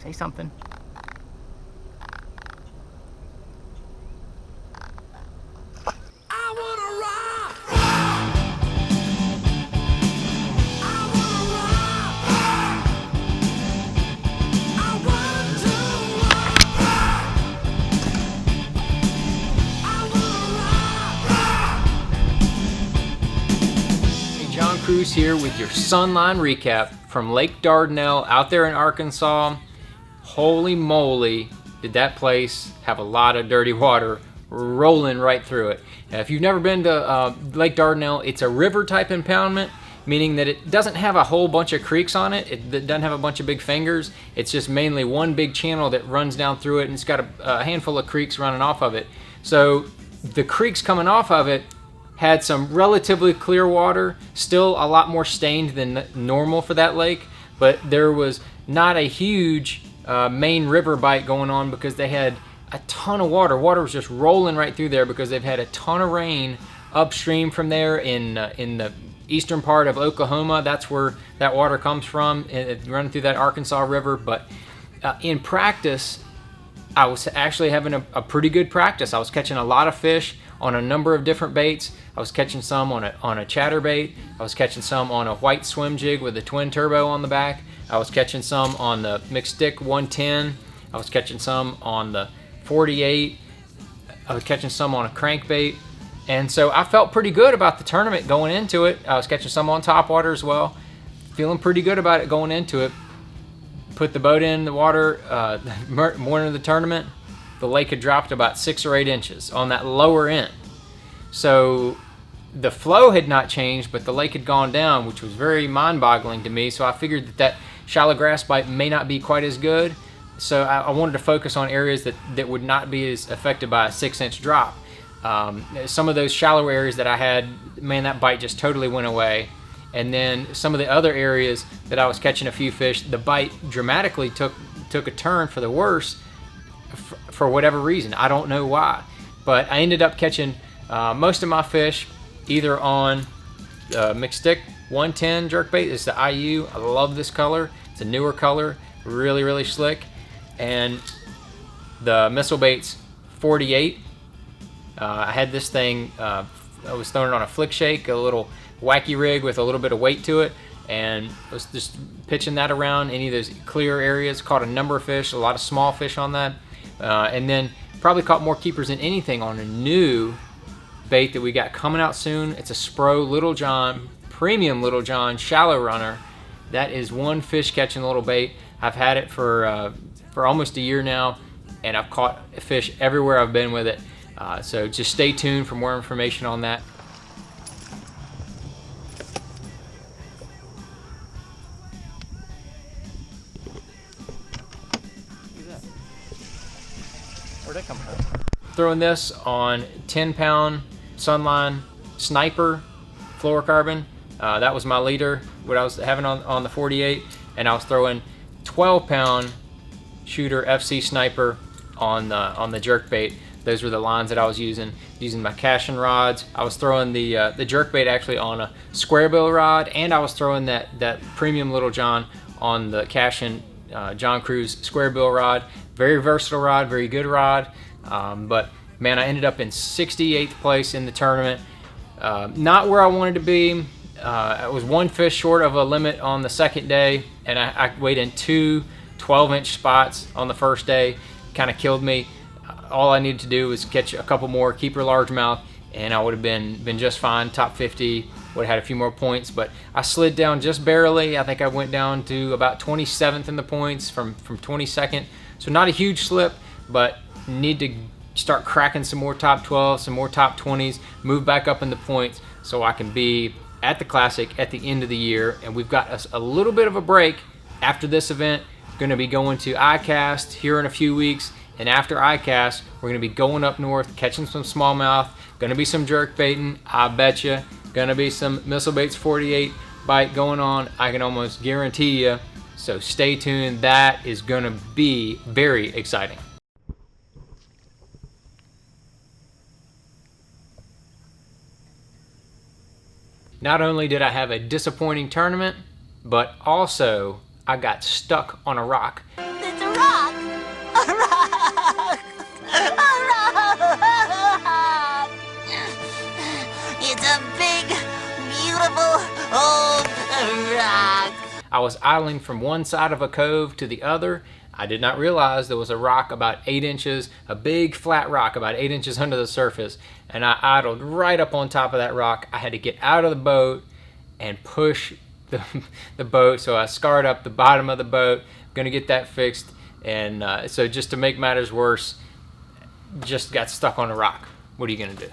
Say something. Cruise here with your Sunline Recap from Lake Dardanelle out there in Arkansas. Holy moly, did that place have a lot of dirty water rolling right through it. Now, if you've never been to Lake Dardanelle, it's a river type impoundment, meaning that it doesn't have a whole bunch of creeks on it. It doesn't have a bunch of big fingers. It's just mainly one big channel that runs down through it, and it's got a handful of creeks running off of it. So the creeks coming off of it had some relatively clear water, still a lot more stained than normal for that lake, but there was not a huge main river bite going on because they had a ton of water. Water was just rolling right through there because they've had a ton of rain upstream from there in the eastern part of Oklahoma. That's where that water comes from, running through that Arkansas River. But in practice, I was actually having a pretty good practice. I was catching a lot of fish on a number of different baits. I was catching some on a chatterbait. I was catching some on a white swim jig with a twin turbo on the back. I was catching some on the mixed stick 110. I was catching some on the 48. I was catching some on a crankbait. And so I felt pretty good about the tournament going into it. I was catching some on topwater as well. Feeling pretty good about it going into it. Put the boat in the water morning of the tournament. The lake had dropped about 6 or 8 inches on that lower end. So the flow had not changed, but the lake had gone down, which was very mind-boggling to me. So I figured that shallow grass bite may not be quite as good. So I wanted to focus on areas that would not be as affected by a 6-inch drop. Some of those shallow areas that I had, man, that bite just totally went away. And then some of the other areas that I was catching a few fish, the bite dramatically took a turn for the worse for whatever reason. I don't know why. But I ended up catching most of my fish either on mixed stick 110 jerkbait. It's the IU. I love this color. It's a newer color, really, really slick. And the missile baits 48. I had this thing, I was throwing it on a flick shake, a little wacky rig with a little bit of weight to it, and was just pitching that around any of those clear areas. Caught a number of fish, a lot of small fish on that, and then probably caught more keepers than anything on a new bait that we got coming out soon. It's a Spro Little John, premium Little John shallow runner. That is one fish catching little bait. I've had it for almost a year now, and I've caught fish everywhere I've been with it. So just stay tuned for more information on that. Where'd that come from? Throwing this on 10-pound Sunline Sniper fluorocarbon. That was my leader, what I was having on the 48, and I was throwing 12-pound shooter FC Sniper on the jerkbait. Those were the lines that I was using my casting rods. I was throwing the jerkbait actually on a square bill rod, and I was throwing that premium Little John on the casting John Cruz square bill rod. Very versatile rod, very good rod. But man, I ended up in 68th place in the tournament. Not where I wanted to be. I was one fish short of a limit on the second day, and I weighed in 2 12-inch spots on the first day. Kind of killed me. All I needed to do was catch a couple more keeper largemouth, and I would have been just fine. Top 50, would have had a few more points, but I slid down just barely. I think I went down to about 27th in the points from 22nd. So not a huge slip, but need to start cracking some more top 12, some more top 20s, move back up in the points so I can be at the Classic at the end of the year. And we've got a little bit of a break after this event. Going to be going to ICAST here in a few weeks. And after ICAST, we're going to be going up north, catching some smallmouth. Going to be some jerk baiting, I bet you. Going to be some missile baits 48 bite going on, I can almost guarantee you. So stay tuned. That is going to be very exciting. Not only did I have a disappointing tournament, but also I got stuck on a rock. It's a rock! a big, beautiful old rock. I was idling from one side of a cove to the other. I did not realize there was a rock about 8 inches, a big flat rock about 8 inches under the surface, and I idled right up on top of that rock. I had to get out of the boat and push the boat, so I scarred up the bottom of the boat. I'm gonna get that fixed, and so just to make matters worse, just got stuck on a rock. What are you gonna do?